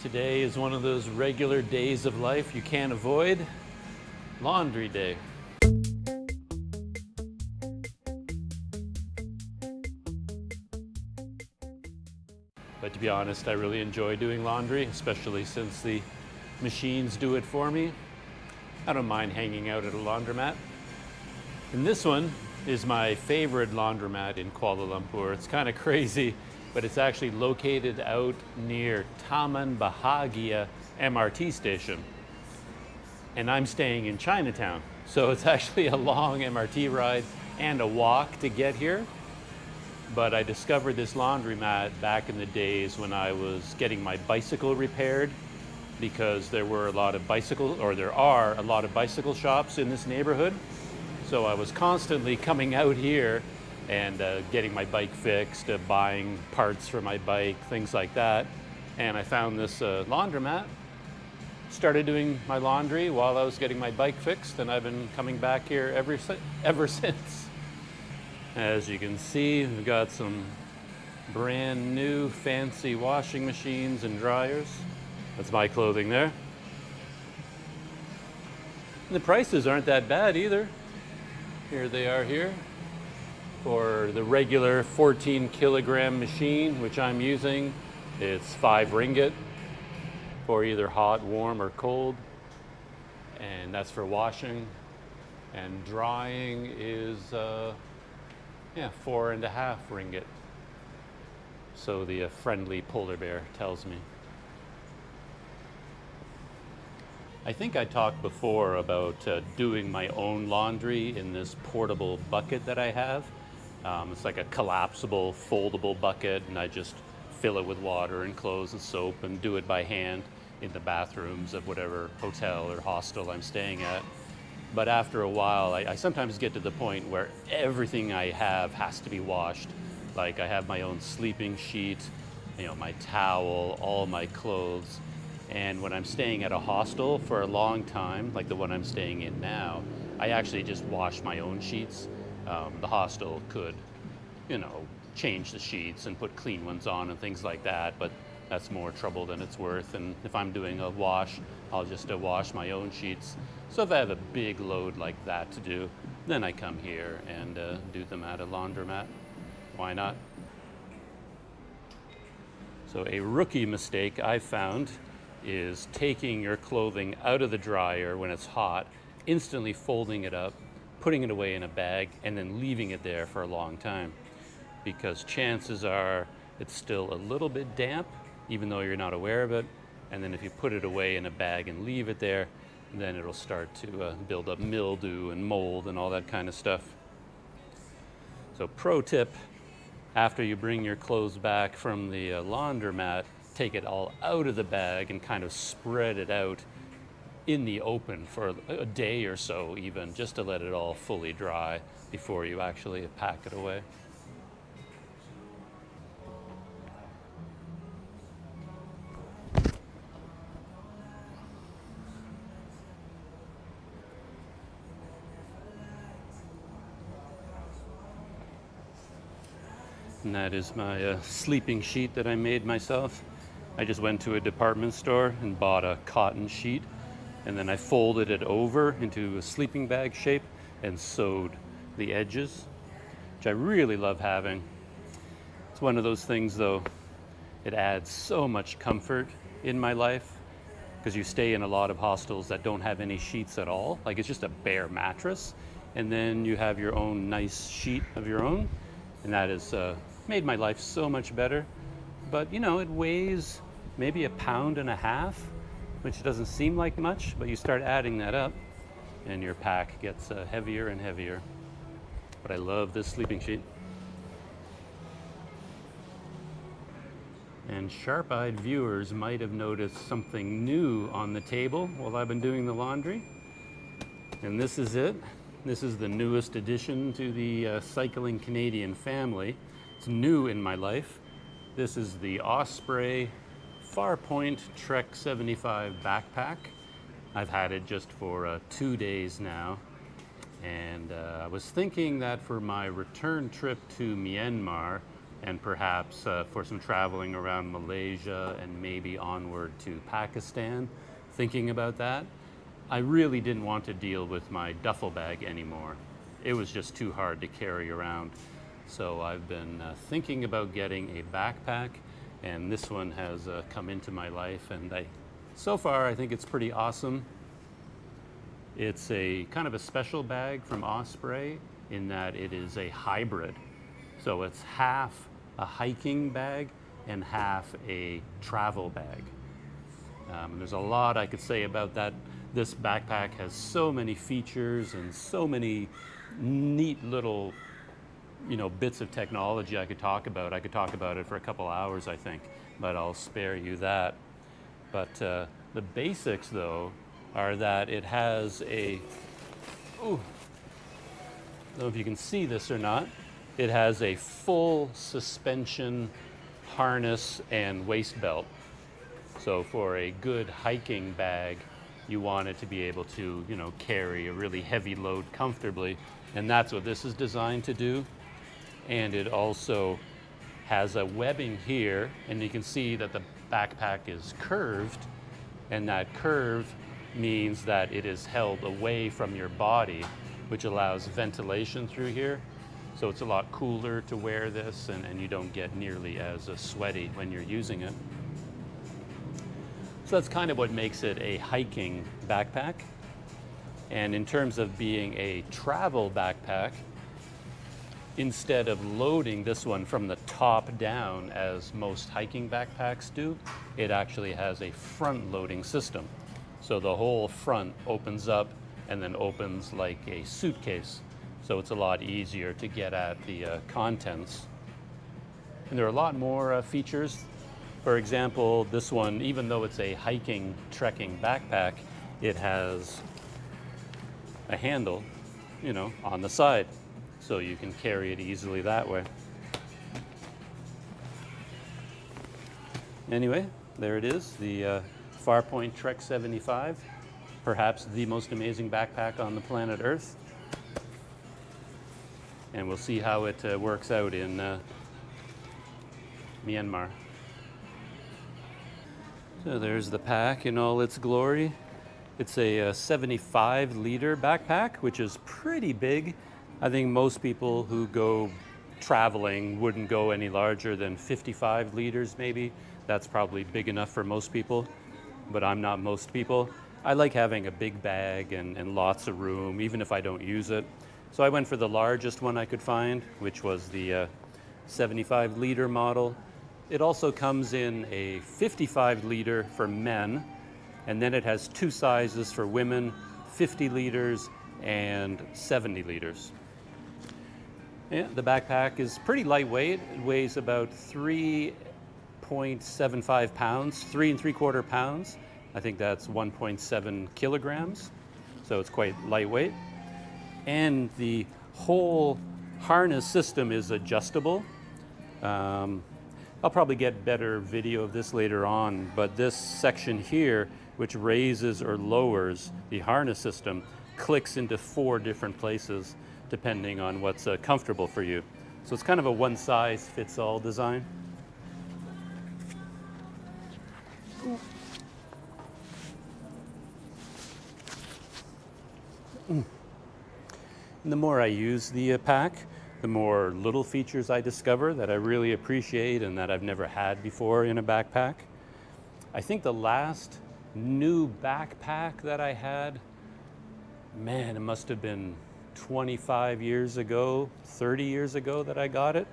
Today is one of those regular days of life you can't avoid. Laundry day. But to be honest, I really enjoy doing laundry, especially since the machines do it for me. I don't mind hanging out at a laundromat. And this one is my favorite laundromat in Kuala Lumpur. It's kind of crazy, but it's actually located out near Taman Bahagia MRT station. And I'm staying in Chinatown. So it's actually a long MRT ride and a walk to get here. But I discovered this laundromat back in the days when I was getting my bicycle repaired, because there are a lot of bicycle shops in this neighborhood. So I was constantly coming out here and getting my bike fixed, buying parts for my bike, things like that. And I found this laundromat, started doing my laundry while I was getting my bike fixed, and I've been coming back here ever since. As you can see, we've got some brand new fancy washing machines and dryers. That's my clothing there. And the prices aren't that bad either. Here they are here. For the regular 14 kilogram machine, which I'm using, it's 5 ringgit for either hot, warm, or cold. And that's for washing. And drying is 4.5 ringgit. So the friendly polar bear tells me. I think I talked before about doing my own laundry in this portable bucket that I have. It's like a collapsible, foldable bucket, and I just fill it with water and clothes and soap and do it by hand in the bathrooms of whatever hotel or hostel I'm staying at. But after a while, I sometimes get to the point where everything I have has to be washed. Like I have my own sleeping sheet, my towel, all my clothes. And when I'm staying at a hostel for a long time, like the one I'm staying in now, I actually just wash my own sheets. The hostel could, change the sheets and put clean ones on and things like that, but that's more trouble than it's worth. And if I'm doing a wash, I'll just wash my own sheets. So if I have a big load like that to do, then I come here and do them at a laundromat. Why not? So a rookie mistake I found is taking your clothing out of the dryer when it's hot, instantly folding it up, putting it away in a bag, and then leaving it there for a long time. Because chances are it's still a little bit damp, even though you're not aware of it. And then if you put it away in a bag and leave it there, then it'll start to build up mildew and mold and all that kind of stuff. So pro tip, after you bring your clothes back from the laundromat, take it all out of the bag and kind of spread it out in the open for a day or so even, just to let it all fully dry before you actually pack it away. And that is my sleeping sheet that I made myself. I just went to a department store and bought a cotton sheet, and then I folded it over into a sleeping bag shape and sewed the edges, which I really love having. It's one of those things though, it adds so much comfort in my life, because you stay in a lot of hostels that don't have any sheets at all. Like it's just a bare mattress, and then you have your own nice sheet of your own, and that has made my life so much better. But it weighs maybe 1.5 pounds, which doesn't seem like much, but you start adding that up and your pack gets heavier and heavier. But I love this sleeping sheet. And sharp-eyed viewers might have noticed something new on the table while I've been doing the laundry. And this is it. This is the newest addition to the cycling Canadian family. It's new in my life. This is the Osprey Farpoint Trek 75 backpack. I've had it just for 2 days now. And I was thinking that for my return trip to Myanmar, and perhaps for some traveling around Malaysia and maybe onward to Pakistan, thinking about that. I really didn't want to deal with my duffel bag anymore. It was just too hard to carry around. So I've been thinking about getting a backpack, and this one has come into my life, and so far I think it's pretty awesome. It's a kind of a special bag from Osprey in that it is a hybrid. So it's half a hiking bag and half a travel bag. There's a lot I could say about that. This backpack has so many features and so many neat little, bits of technology I could talk about. I could talk about it for a couple hours, I think, but I'll spare you that. But the basics, though, are that it has I don't know if you can see this or not, it has a full suspension harness and waist belt. So for a good hiking bag, you want it to be able to, carry a really heavy load comfortably. And that's what this is designed to do. And it also has a webbing here, and you can see that the backpack is curved, and that curve means that it is held away from your body, which allows ventilation through here. So it's a lot cooler to wear this, and you don't get nearly as sweaty when you're using it. So that's kind of what makes it a hiking backpack. And in terms of being a travel backpack, instead of loading this one from the top down as most hiking backpacks do, it actually has a front loading system. So the whole front opens up and then opens like a suitcase. So it's a lot easier to get at the contents. And there are a lot more features. For example, this one, even though it's a hiking, trekking backpack, it has a handle, on the side. So you can carry it easily that way. Anyway, there it is, the Farpoint Trek 75, perhaps the most amazing backpack on the planet Earth. And we'll see how it works out in Myanmar. So there's the pack in all its glory. It's a 75-liter backpack, which is pretty big. I think most people who go traveling wouldn't go any larger than 55 liters maybe. That's probably big enough for most people, but I'm not most people. I like having a big bag and lots of room, even if I don't use it. So I went for the largest one I could find, which was the 75-liter model. It also comes in a 55-liter for men, and then it has two sizes for women, 50 liters and 70 liters. Yeah, the backpack is pretty lightweight. It weighs about 3.75 pounds, 3¾ pounds. I think that's 1.7 kilograms. So it's quite lightweight. And the whole harness system is adjustable. I'll probably get better video of this later on, but this section here, which raises or lowers the harness system, clicks into 4 different places depending on what's comfortable for you. So it's kind of a one-size-fits-all design. And the more I use the pack, the more little features I discover that I really appreciate and that I've never had before in a backpack. I think the last new backpack that I had, man, it must have been 25 years ago, 30 years ago that I got it.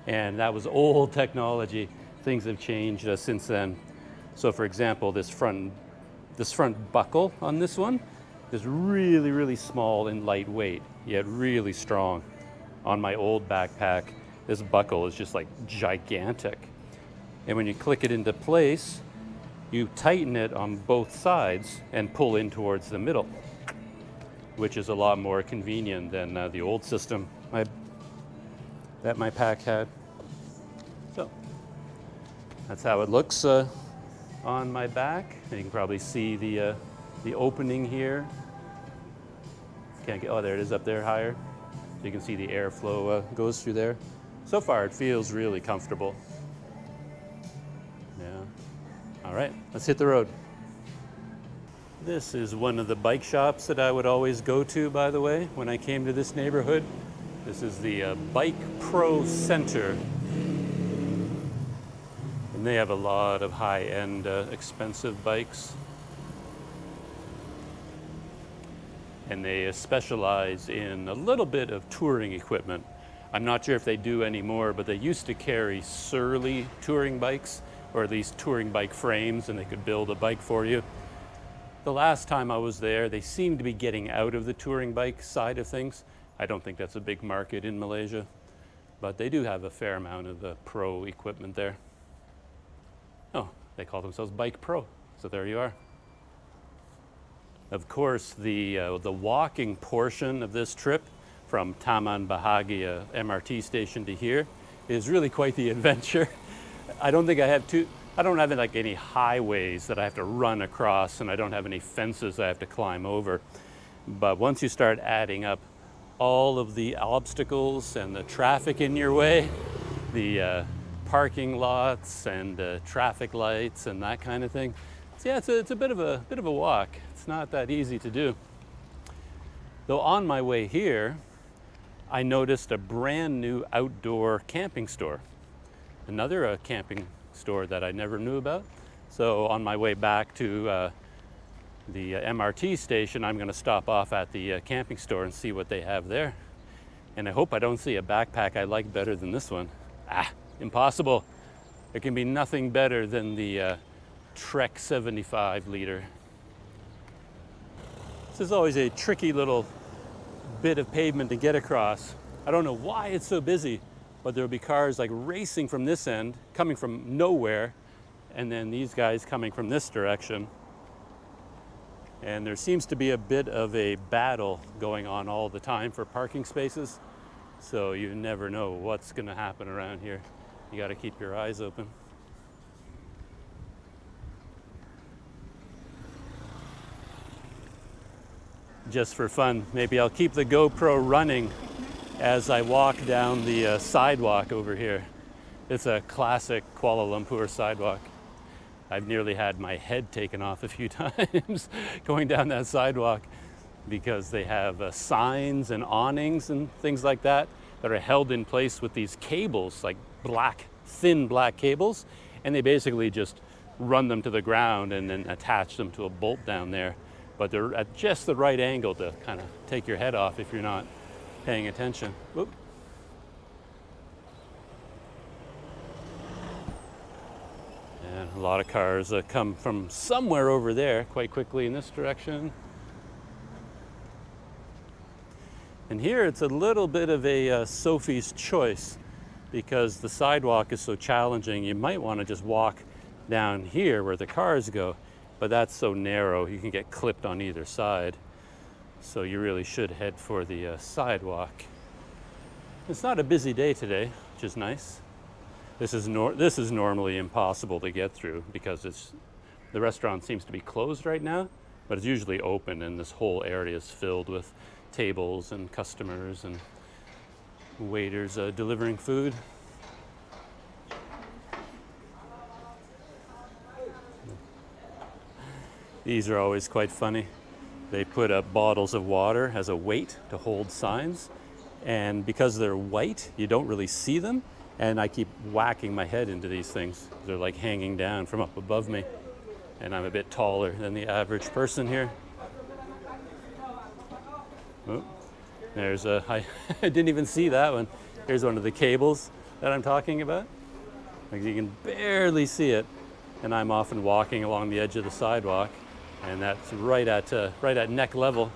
And that was old technology. Things have changed since then. So for example, this front buckle on this one is really, really small and lightweight, yet really strong. On my old backpack, this buckle is just like gigantic. And when you click it into place, you tighten it on both sides and pull in towards the middle, which is a lot more convenient than the old system that my pack had. So that's how it looks on my back. And you can probably see the opening here. Can't get, oh, there it is up there higher. So you can see the airflow goes through there. So far it feels really comfortable. Yeah. All right, let's hit the road. This is one of the bike shops that I would always go to, by the way, when I came to this neighborhood. This is the Bike Pro Center. And they have a lot of high-end, expensive bikes. And they specialize in a little bit of touring equipment. I'm not sure if they do anymore, but they used to carry Surly touring bikes, or at least touring bike frames, and they could build a bike for you. The last time I was there, they seemed to be getting out of the touring bike side of things. I don't think that's a big market in Malaysia, but they do have a fair amount of pro equipment there. Oh, they call themselves Bike Pro, so there you are. Of course, the walking portion of this trip from Taman Bahagia MRT station to here is really quite the adventure. I don't have like any highways that I have to run across, and I don't have any fences I have to climb over. But once you start adding up all of the obstacles and the traffic in your way, the parking lots and traffic lights and that kind of thing, so yeah, it's a bit of a walk. It's not that easy to do. Though on my way here, I noticed a brand new outdoor camping store. Another camping store that I never knew about. So on my way back to the MRT station, I'm going to stop off at the camping store and see what they have there. And I hope I don't see a backpack I like better than this one. Impossible. There can be nothing better than the Trek 75 liter. This is always a tricky little bit of pavement to get across. I don't know why it's so busy, but there'll be cars like racing from this end, coming from nowhere, and then these guys coming from this direction. And there seems to be a bit of a battle going on all the time for parking spaces, so you never know what's going to happen around here. You got to keep your eyes open. Just for fun, maybe I'll keep the GoPro running as I walk down the sidewalk over here. It's a classic Kuala Lumpur sidewalk. I've nearly had my head taken off a few times going down that sidewalk, because they have signs and awnings and things like that that are held in place with these cables, like thin black cables, and they basically just run them to the ground and then attach them to a bolt down there. But they're at just the right angle to kind of take your head off if you're not paying attention. Whoop. And a lot of cars come from somewhere over there quite quickly in this direction. And here it's a little bit of a Sophie's choice, because the sidewalk is so challenging. You might want to just walk down here where the cars go, but that's so narrow you can get clipped on either side. So you really should head for the sidewalk. It's not a busy day today, which is nice. This is normally impossible to get through, because the restaurant seems to be closed right now, but it's usually open, and this whole area is filled with tables and customers and waiters delivering food. These are always quite funny. They put up bottles of water as a weight to hold signs, and because they're white, you don't really see them, and I keep whacking my head into these things. They're like hanging down from up above me, and I'm a bit taller than the average person here. Oh, I didn't even see that one. Here's one of the cables that I'm talking about. Like, you can barely see it, and I'm often walking along the edge of the sidewalk, and that's right at neck level.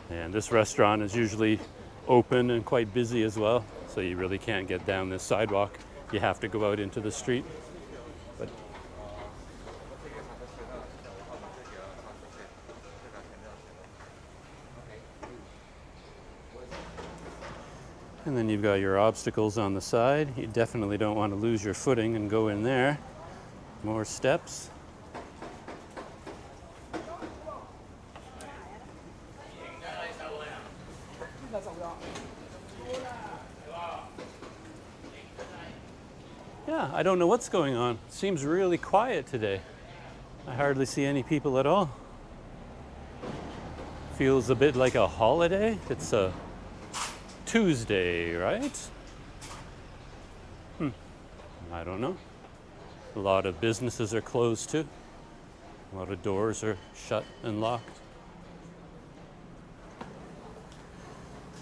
And this restaurant is usually open and quite busy as well, so you really can't get down this sidewalk. You have to go out into the street. But and then you've got your obstacles on the side. You definitely don't want to lose your footing and go in there. More steps. Yeah, I don't know what's going on. It seems really quiet today. I hardly see any people at all. Feels a bit like a holiday. It's a Tuesday, right? I don't know. A lot of businesses are closed too. A lot of doors are shut and locked.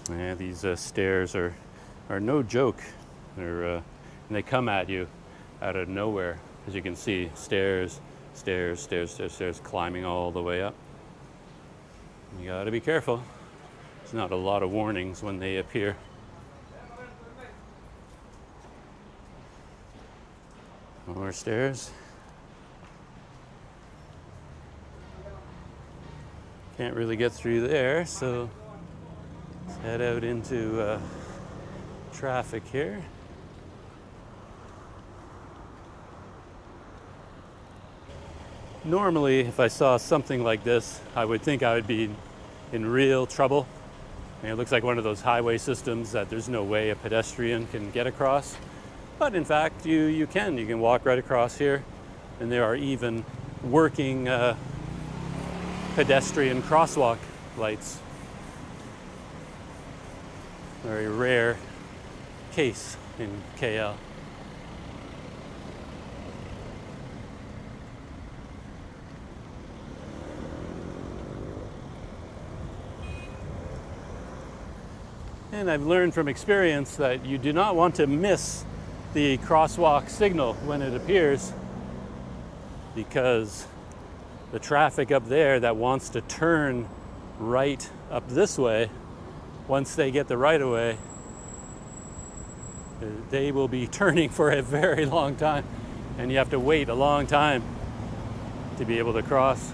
Yeah, these stairs are no joke. And they come at you out of nowhere. As you can see, stairs, stairs, stairs, stairs, stairs, climbing all the way up. You gotta be careful. There's not a lot of warnings when they appear. More stairs. Can't really get through there, so let's head out into traffic here. Normally, if I saw something like this, I would think I would be in real trouble. And it looks like one of those highway systems that there's no way a pedestrian can get across. But in fact, you can. You can walk right across here. And there are even working pedestrian crosswalk lights. Very rare case in KL. And I've learned from experience that you do not want to miss the crosswalk signal when it appears, because the traffic up there that wants to turn right up this way, once they get the right of way, they will be turning for a very long time, and you have to wait a long time to be able to cross.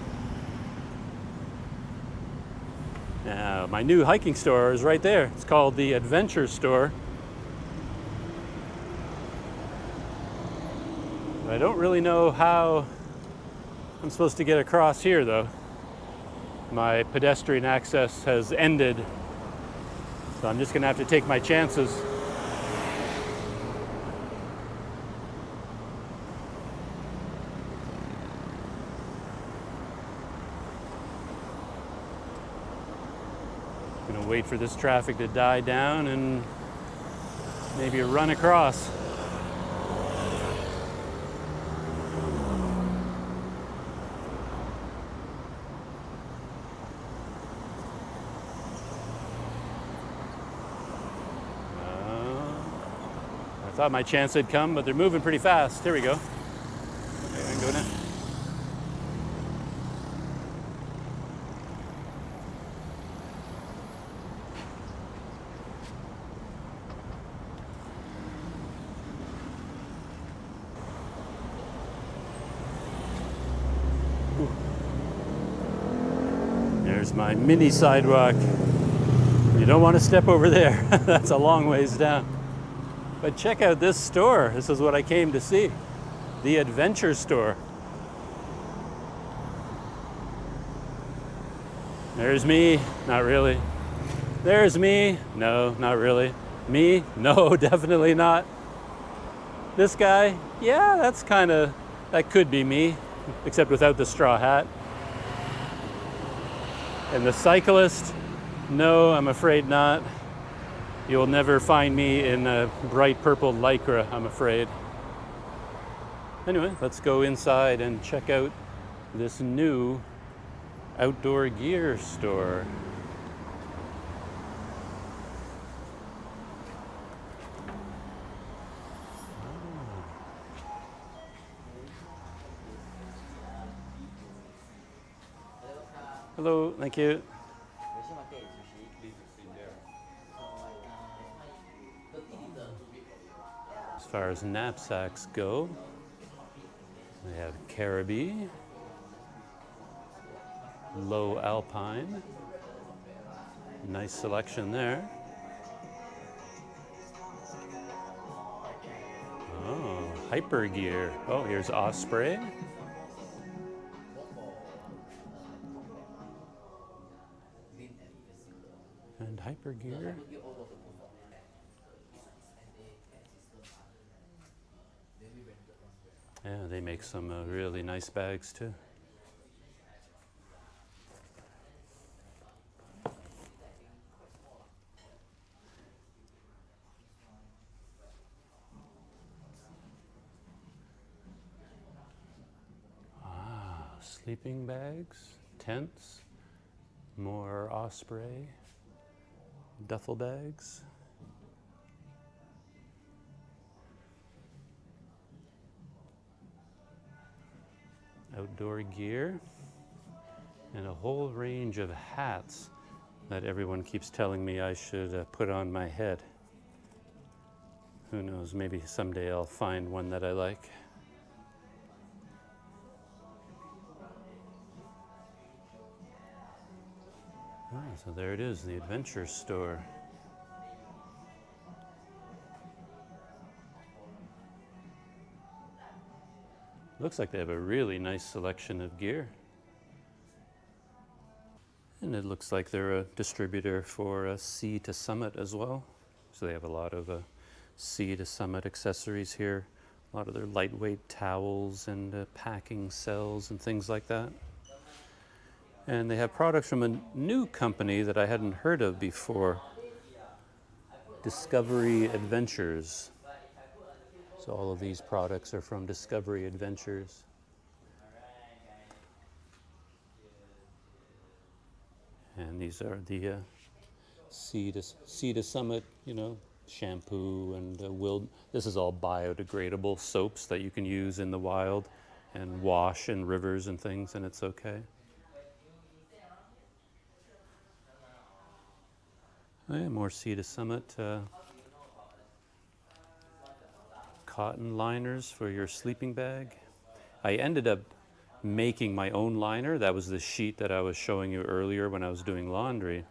Now, my new hiking store is right there. It's called the Adventure Store. I don't really know how I'm supposed to get across here, though. My pedestrian access has ended, so I'm just gonna have to take my chances. Gonna wait for this traffic to die down and maybe run across. I thought my chance had come, but they're moving pretty fast. Here we go. Okay, I can go now. There's my mini sidewalk. You don't want to step over there. That's a long ways down. But check out this store. This is what I came to see. The Adventure Store. There's me. Not really. There's me. No, not really. Me? No, definitely not. This guy? Yeah, that could be me, except without the straw hat. And the cyclist? No, I'm afraid not. You'll never find me in a bright purple lycra, I'm afraid. Anyway, let's go inside and check out this new outdoor gear store. Hello, thank you. As far as knapsacks go, we have Caribbean, Low Alpine, nice selection there. Oh, Hyper Gear. Oh, here's Osprey. And Hyper Gear. Yeah, they make some really nice bags too. Ah, sleeping bags, tents, more osprey, duffel bags. Outdoor gear, and a whole range of hats that everyone keeps telling me I should put on my head. Who knows, maybe someday I'll find one that I like. Ah, so there it is, the adventure store. Looks like they have a really nice selection of gear. And it looks like they're a distributor for Sea to Summit as well. So they have a lot of Sea to Summit accessories here. A lot of their lightweight towels and packing cells and things like that. And they have products from a new company that I hadn't heard of before, Discovery Adventures. So all of these products are from Discovery Adventures. And these are the Sea to Summit, you know, shampoo and this is all biodegradable soaps that you can use in the wild and wash in rivers and things, and it's okay. Oh yeah, more Sea to Summit cotton liners for your sleeping bag. I ended up making my own liner. That was the sheet that I was showing you earlier when I was doing laundry.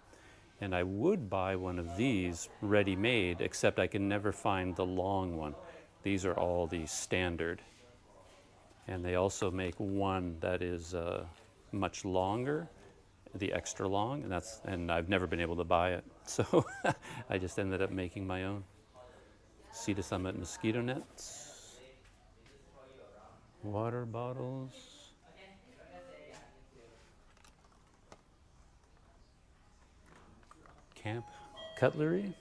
And I would buy one of these ready-made, except I can never find the long one. These are all the standard. And they also make one that is much longer, the extra long, and I've never been able to buy it. So I just ended up making my own. Sea to Summit mosquito nets, water bottles, camp cutlery.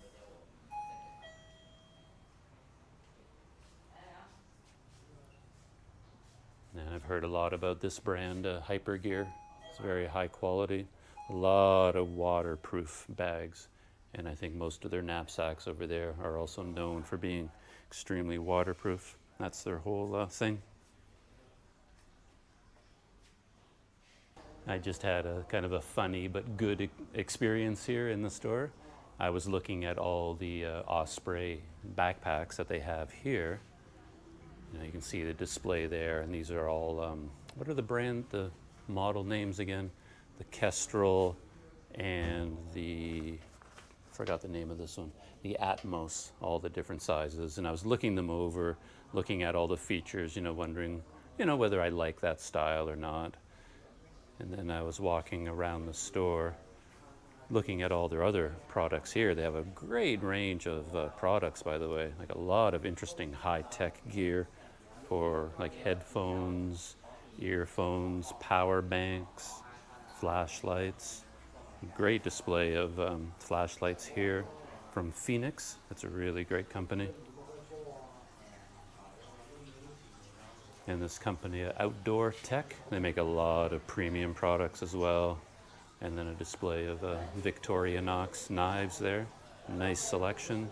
And I've heard a lot about this brand, Hyper Gear. It's very high quality, a lot of waterproof bags. And I think most of their knapsacks over there are also known for being extremely waterproof. That's their whole thing. I just had a kind of a funny but good experience here in the store. I was looking at all the Osprey backpacks that they have here. You can see the display there, and these are all, what are the model names again? The Kestrel and I forgot the name of this one, the Atmos, all the different sizes. And I was looking them over, looking at all the features, wondering, whether I like that style or not. And then I was walking around the store, looking at all their other products here. They have a great range of products, by the way, like a lot of interesting high-tech gear for like headphones, earphones, power banks, flashlights. Great display of flashlights here from Phoenix. That's a really great company. And this company, Outdoor Tech, they make a lot of premium products as well. And then a display of Victorinox knives there. Nice selection.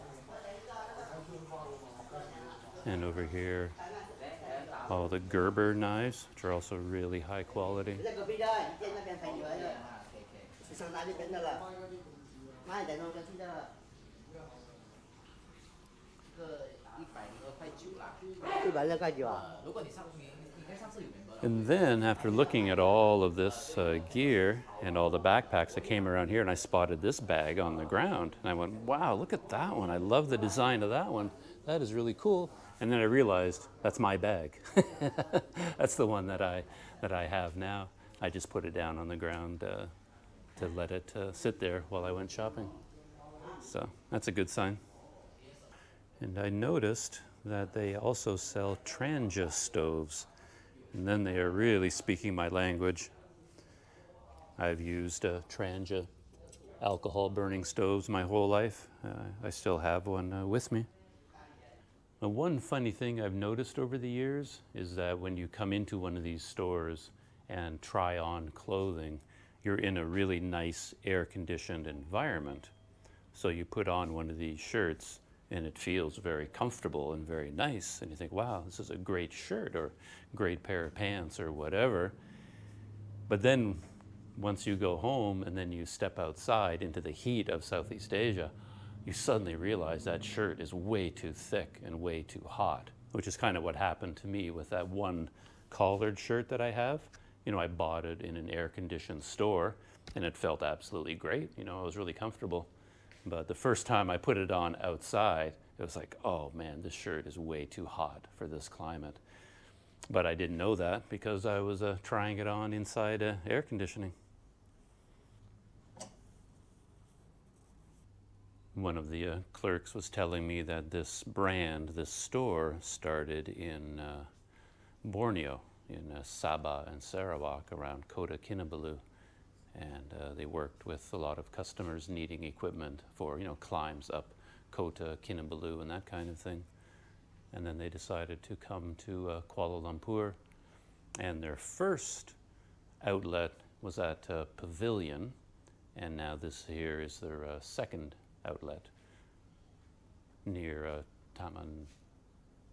And over here, all the Gerber knives, which are also really high quality. And then after looking at all of this gear and all the backpacks, I came around here and I spotted this bag on the ground. And I went, wow, look at that one. I love the design of that one. That is really cool. And then I realized that's my bag. That's the one that I have now. I just put it down on the ground to let it sit there while I went shopping. So that's a good sign. And I noticed that they also sell Tranja stoves. And then they are really speaking my language. I've used Tranja alcohol burning stoves my whole life. I still have one with me. Now, one funny thing I've noticed over the years is that when you come into one of these stores and try on clothing, you're in a really nice air-conditioned environment. So you put on one of these shirts and it feels very comfortable and very nice. And you think, wow, this is a great shirt or great pair of pants or whatever. But then once you go home and then you step outside into the heat of Southeast Asia, you suddenly realize that shirt is way too thick and way too hot, which is kind of what happened to me with that one collared shirt that I have. You know, I bought it in an air-conditioned store and it felt absolutely great. You know, I was really comfortable. But the first time I put it on outside, it was like, oh man, this shirt is way too hot for this climate. But I didn't know that because I was trying it on inside air conditioning. One of the clerks was telling me that this brand, this store, started in Borneo, in Sabah and Sarawak around Kota Kinabalu. And they worked with a lot of customers needing equipment for, you know, climbs up Kota Kinabalu and that kind of thing. And then they decided to come to Kuala Lumpur. And their first outlet was at Pavilion. And now this here is their second outlet near Taman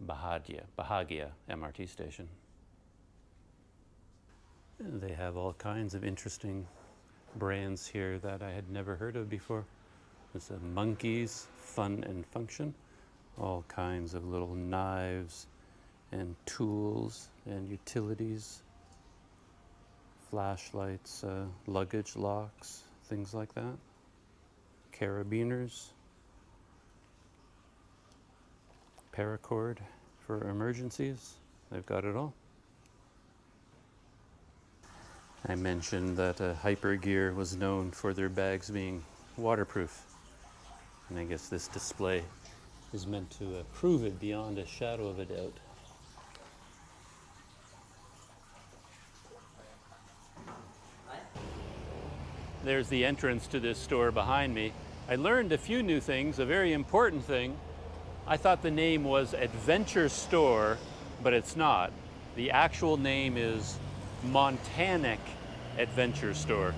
Bahagia LRT station. And they have all kinds of interesting brands here that I had never heard of before. There's a Monkeys Fun and Function, all kinds of little knives and tools and utilities, flashlights, luggage locks, things like that. Carabiners, paracord for emergencies. They've got it all. I mentioned that Hypergear was known for their bags being waterproof. And I guess this display is meant to prove it beyond a shadow of a doubt. There's the entrance to this store behind me. I learned a few new things. A very important thing, I thought the name was Adventure Store, but it's not. The actual name is Montanic Adventure Store.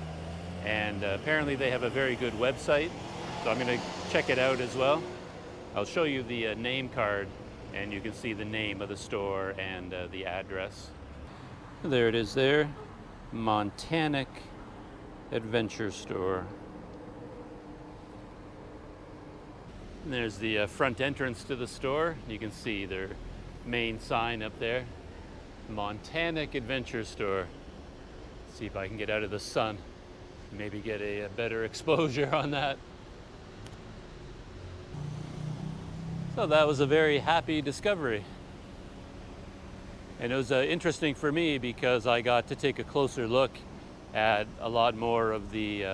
And apparently they have a very good website, so I'm going to check it out as well. I'll show you the name card and you can see the name of the store and the address. There it is there, Montanic Adventure Store. And there's the front entrance to the store. You can see their main sign up there, Montanic Adventure Store. See if I can get out of the sun, maybe get a better exposure on that. So that was a very happy discovery. And it was interesting for me because I got to take a closer look at a lot more of the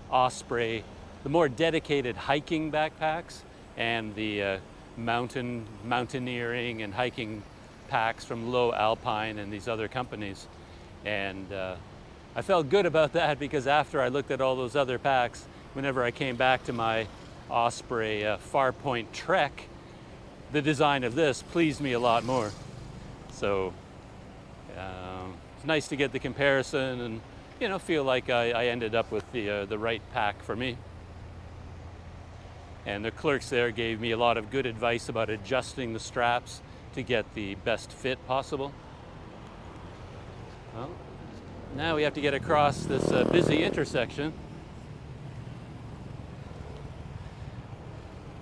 Osprey, the more dedicated hiking backpacks and the mountaineering and hiking packs from Low Alpine and these other companies. And I felt good about that because after I looked at all those other packs, whenever I came back to my Osprey Farpoint Trek, the design of this pleased me a lot more. So it's nice to get the comparison and, you know, feel like I ended up with the right pack for me. And the clerks there gave me a lot of good advice about adjusting the straps to get the best fit possible. Well, now we have to get across this busy intersection.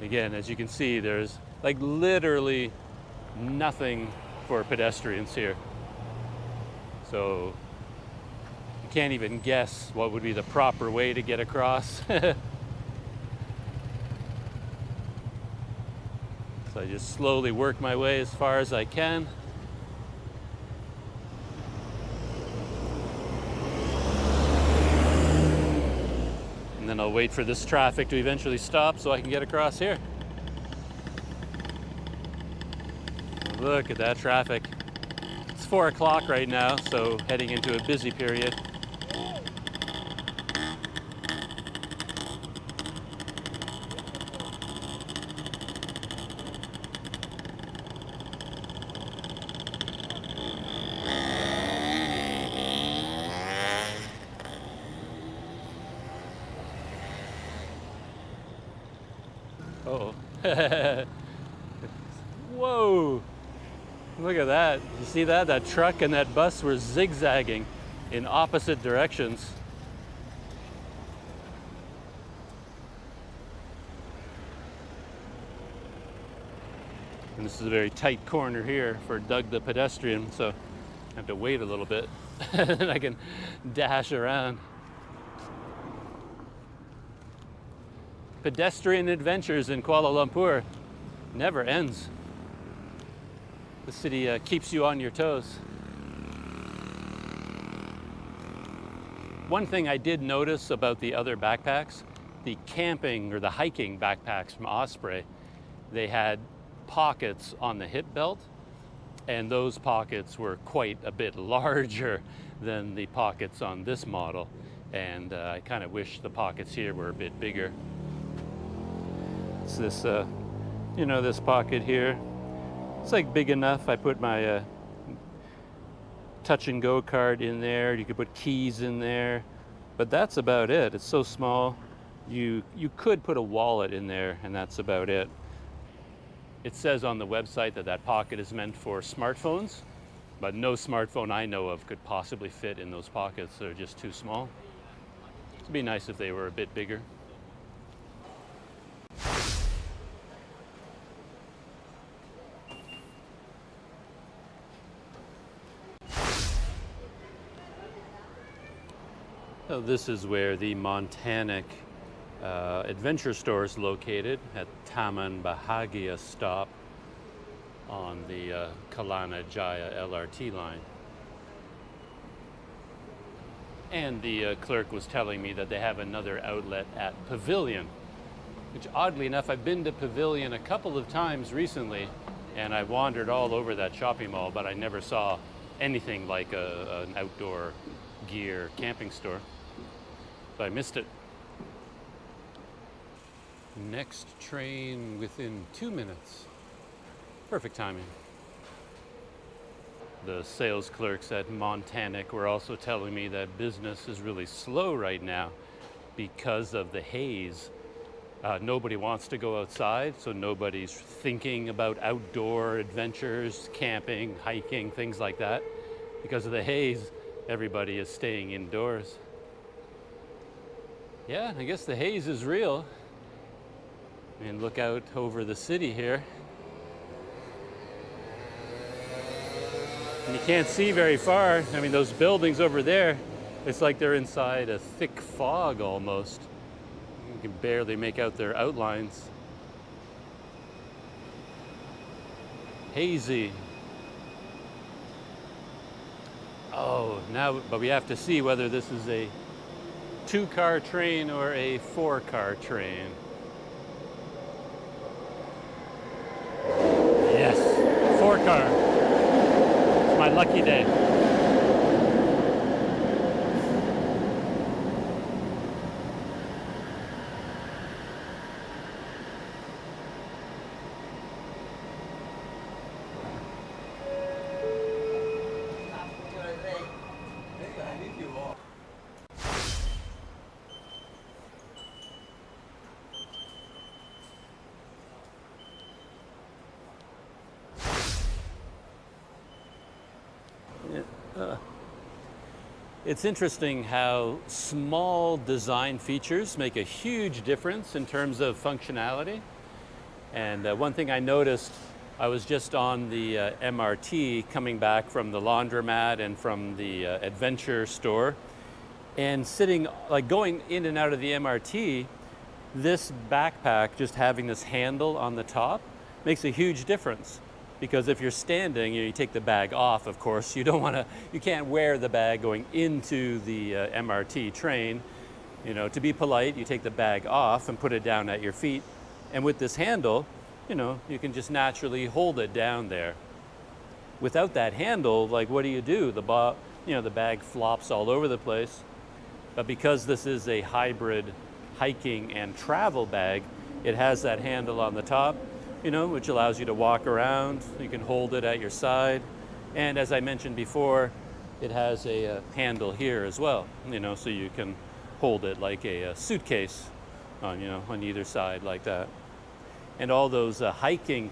Again, as you can see, there's like literally nothing for pedestrians here. So you can't even guess what would be the proper way to get across. So I just slowly work my way as far as I can. And then I'll wait for this traffic to eventually stop so I can get across here. Look at that traffic. It's 4 o'clock right now, so heading into a busy period. Oh. Whoa! Look at that. You see that? That truck and that bus were zigzagging in opposite directions. And this is a very tight corner here for Doug the pedestrian, so I have to wait a little bit and I can dash around. Pedestrian adventures in Kuala Lumpur never ends. The city keeps you on your toes. One thing I did notice about the other backpacks, the camping or the hiking backpacks from Osprey, they had pockets on the hip belt, and those pockets were quite a bit larger than the pockets on this model. And I kind of wish the pockets here were a bit bigger. It's this, this pocket here. It's like big enough. I put my touch and go card in there. You could put keys in there, but that's about it. It's so small. You could put a wallet in there, and that's about it. It says on the website that that pocket is meant for smartphones, but no smartphone I know of could possibly fit in those pockets. They're just too small. It'd be nice if they were a bit bigger. So this is where the Montanic adventure store is located, at Taman Bahagia stop on the Kelana Jaya LRT line. And the clerk was telling me that they have another outlet at Pavilion, which oddly enough, I've been to Pavilion a couple of times recently, and I wandered all over that shopping mall, but I never saw anything like an outdoor gear camping store. So I missed it. Next train within 2 minutes. Perfect timing. The sales clerks at Montanic were also telling me that business is really slow right now because of the haze. Nobody wants to go outside, so nobody's thinking about outdoor adventures, camping, hiking, things like that. Because of the haze, everybody is staying indoors. Yeah, I guess the haze is real. And look out over the city here. And you can't see very far. I mean, those buildings over there, it's like they're inside a thick fog almost. You can barely make out their outlines. Hazy. Oh, now, but we have to see whether this is a 2-car train or a 4-car train. Yes, 4-car. It's my lucky day. It's interesting how small design features make a huge difference in terms of functionality. And one thing I noticed, I was just on the MRT coming back from the Laundromat and from the adventure store, and sitting, like going in and out of the MRT, this backpack, just having this handle on the top, makes a huge difference. Because if you're standing, you take the bag off, of course. You can't wear the bag going into the MRT train. To be polite, you take the bag off and put it down at your feet. And with this handle, you can just naturally hold it down there. Without that handle, like what do? The bag flops all over the place. But because this is a hybrid hiking and travel bag, it has that handle on the top, which allows you to walk around. You can hold it at your side. And as I mentioned before, it has a handle here as well, so you can hold it like a suitcase on either side like that. And all those hiking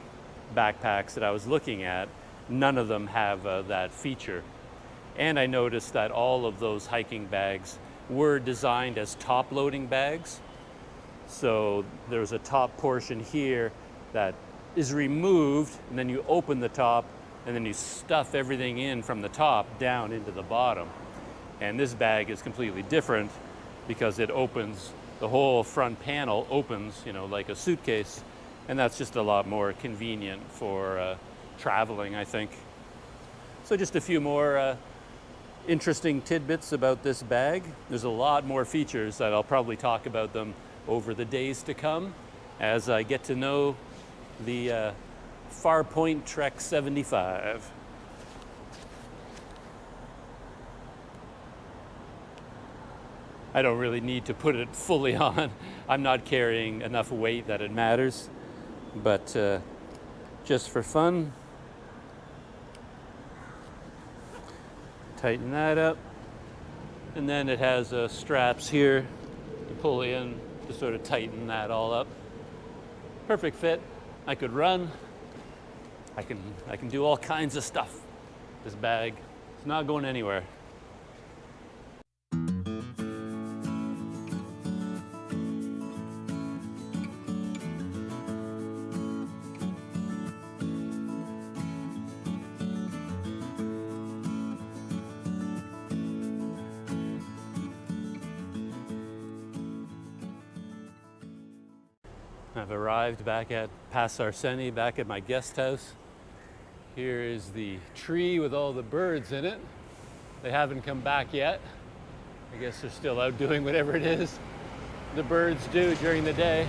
backpacks that I was looking at, none of them have that feature. And I noticed that all of those hiking bags were designed as top-loading bags. So there's a top portion here that is removed, and then you open the top, and then you stuff everything in from the top down into the bottom. And this bag is completely different because it opens, the whole front panel opens, like a suitcase. And that's just a lot more convenient for traveling, I think. So just a few more interesting tidbits about this bag. There's a lot more features that I'll probably talk about them over the days to come as I get to know the Farpoint Trek 75. I don't really need to put it fully on. I'm not carrying enough weight that it matters, but just for fun, tighten that up. And then it has straps here you pull in to sort of tighten that all up. Perfect fit. I could run. I can do all kinds of stuff. This bag is not going anywhere. I've arrived back at Pas Arseni, back at my guest house. Here is the tree with all the birds in it. They haven't come back yet. I guess they're still out doing whatever it is the birds do during the day.